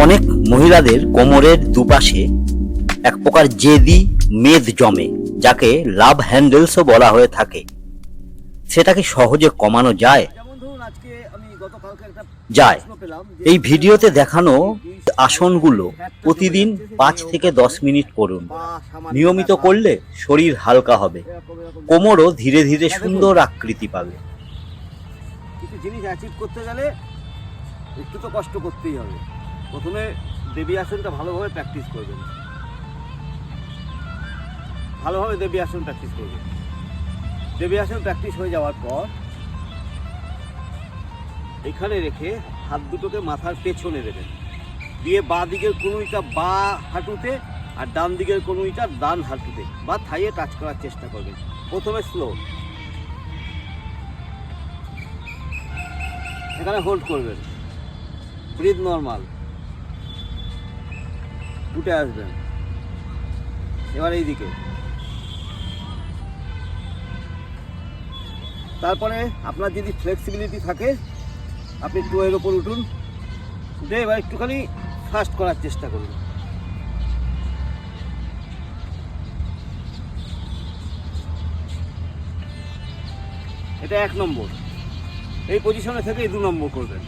অনেক মহিলাদের কোমরের দুপাশে এক প্রকার জেদি মেদ জমে, যাকে লাভ হ্যান্ডেলসও বলা হয়ে থাকে। সেটা কি সহজে কমানো যায়? যায়। এই ভিডিওতে দেখানো আসনগুলো প্রতিদিন 5 থেকে 10 মিনিট করুন। নিয়মিত করলে শরীর হালকা হবে, কোমরও ধীরে ধীরে সুন্দর আকৃতি পাবে। কিছু জিনিস অ্যাচিভ করতে গেলে একটু তো কষ্ট করতেই হবে। প্রথমে দেবী আসনটা ভালোভাবে প্র্যাকটিস করবেন, ভালোভাবে দেবী আসন প্র্যাকটিস করবেন। দেবী আসন প্র্যাকটিস হয়ে যাওয়ার পর এখানে রেখে হাত দুটোকে মাথার পেছনে দেবেন, দিয়ে বাঁ দিকের কনুইটা বাঁ হাঁটুতে আর ডান দিকের কনুইটা ডান হাঁটুতে বা থাইয়ে টাচ করার চেষ্টা করবেন। প্রথমে স্লো, এখানে হোল্ড করবেন, ব্রিথ নর্মাল, উঠে আসবেন। এবার এই দিকে, তারপরে আপনার যদি ফ্লেক্সিবিলিটি থাকে আপনি টোয়ের ওপর উঠুন, উঠে এবার একটুখানি ফাস্ট করার চেষ্টা করুন। এটা 1 নম্বর। এই পজিশনে থেকে 2 নম্বর করবেন।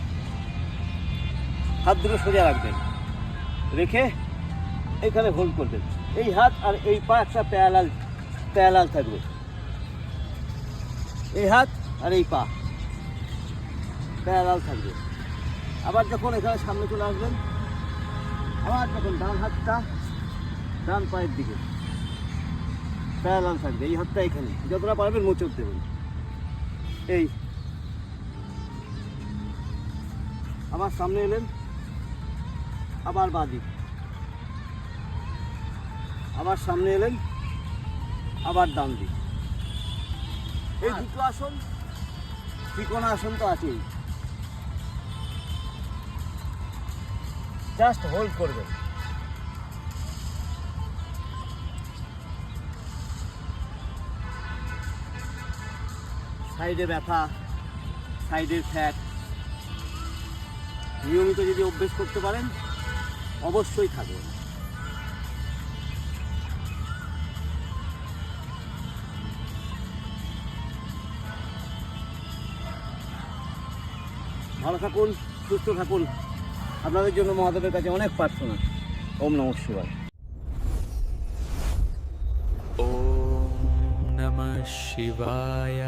হাত দুটো সোজা রাখবেন, রেখে এখানে হোল্ড করবেন। এই হাত আর এই পা একটা প্যারালাল থাকবে। এই হাত আর এই পা প্যারালাল থাকবে। আবার যখন এখানে সামনে চলে আসবেন, আবার যখন ডান হাতটা ডান পায়ের দিকে প্যারালাল থাকবে। এই হাতটা এখানে যতটা পারবেন মোচড় দেবেন। এই আবার সামনে এলেন, আবার বাঁ দিক, আবার সামনে এলেন, আবার ডান দিক। এই দুটো আসন, ত্রিকোণ আসন তো আছেই। জাস্ট হোল্ড করবেন। সাইডে ব্যথা, সাইডের ফ্যাট নিয়মিত যদি অভ্যেস করতে পারেন অবশ্যই থাকবে। ভালো থাকুন, সুস্থ থাকুন। আপনাদের জন্য মহাদেবের কাছে অনেক প্রার্থনা। ওম নমঃ শিবায়। ॐ नमः शिवाय।